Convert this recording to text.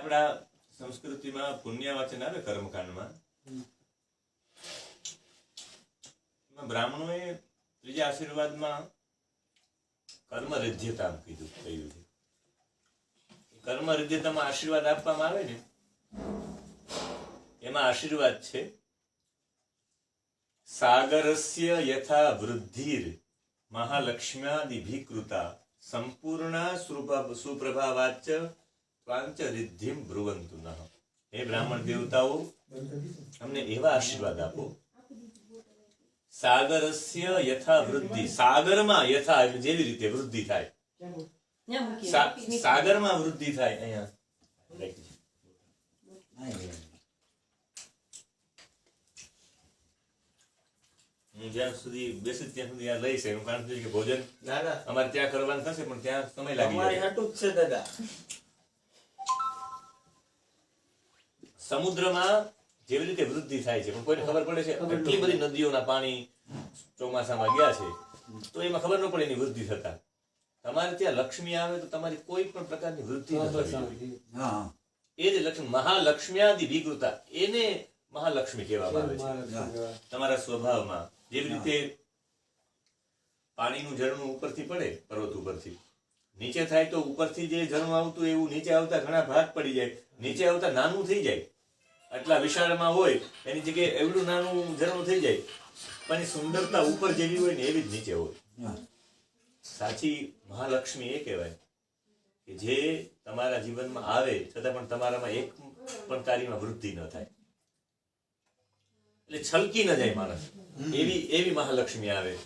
આપણા સંસ્કૃતિમાં પુણ્યવાચન આવે કર્મકાંડમાં, બ્રાહ્મણોએ ત્રીજા આશીર્વાદમાં કર્મ રિદ્ધ્યતા કહ્યું છે. કર્મ રિદ્ધ્યતામાં આશીર્વાદ આપવામાં આવે ને, એમાં આશીર્વાદ છે સાગરસ્ય યથા વૃદ્ધિર મહાલક્ષ્મ્યાદિભીકૃતા સંપૂર્ણ સુપ્રભાવાચ ત્વાંચ રિદ્ધિમ બ્રુવંતુ નઃ. હે બ્રાહ્મણ દેવતાઓ, અમને એવા આશીર્વાદ આપો. સાગરસ્ય યથા વૃદ્ધિ, સાગરમાં યથા એટલે જેવી રીતે વૃદ્ધિ થાય, સાગરમાં વૃદ્ધિ થાય. અહીંયા હું જ્યાં સુધી બેસી ત્યાં સુધી આ લઈશ એનું કારણ છે કે ભોજન અમારે ત્યાં કરવાનું થશે, પણ ત્યાં સમય લાગી જાય. સમુદ્રમાં જેવી રીતે વૃદ્ધિ થાય છે, પણ કોઈને ખબર પડે છે એટલી બધી નદીઓના પાણી ચોમાસામાં ગયા છે તો એમાં ખબર ન પડે એની વૃદ્ધિ થતા. તમારે ત્યાં લક્ષ્મી આવે તો તમારી કોઈ પણ પ્રકારની વૃદ્ધિ ન થવી જોઈએ. એ જ લક્ષ્મી મહાલક્ષ્મ્યાદિ વિકૃતા, એને મહાલક્ષ્મી કહેવામાં આવે છે. તમારા સ્વભાવમાં જેવી રીતે પાણીનું ઝરણું ઉપરથી પડે, પર્વત ઉપરથી નીચે થાય તો ઉપરથી જે ઝરણું આવતું એવું નીચે આવતા ઘણા ભાગ પડી જાય, નીચે આવતા નાનું થઈ જાય, આટલા વિશાળમાં હોય એની જગ્યાએ એવડું નાનું ઝરણું થઈ જાય, પણ એની સુંદરતા ઉપર જેવી હોય ને એવી જ નીચે હોય. સાચી મહાલક્ષ્મી એ કહેવાય કે જે તમારા જીવનમાં આવે છતાં પણ તમારામાં એક પણ કાર્યમાં વૃદ્ધિ ન થાય, એટલે છલકી ન જાય માણસ, એવી મહાલક્ષ્મી આવે.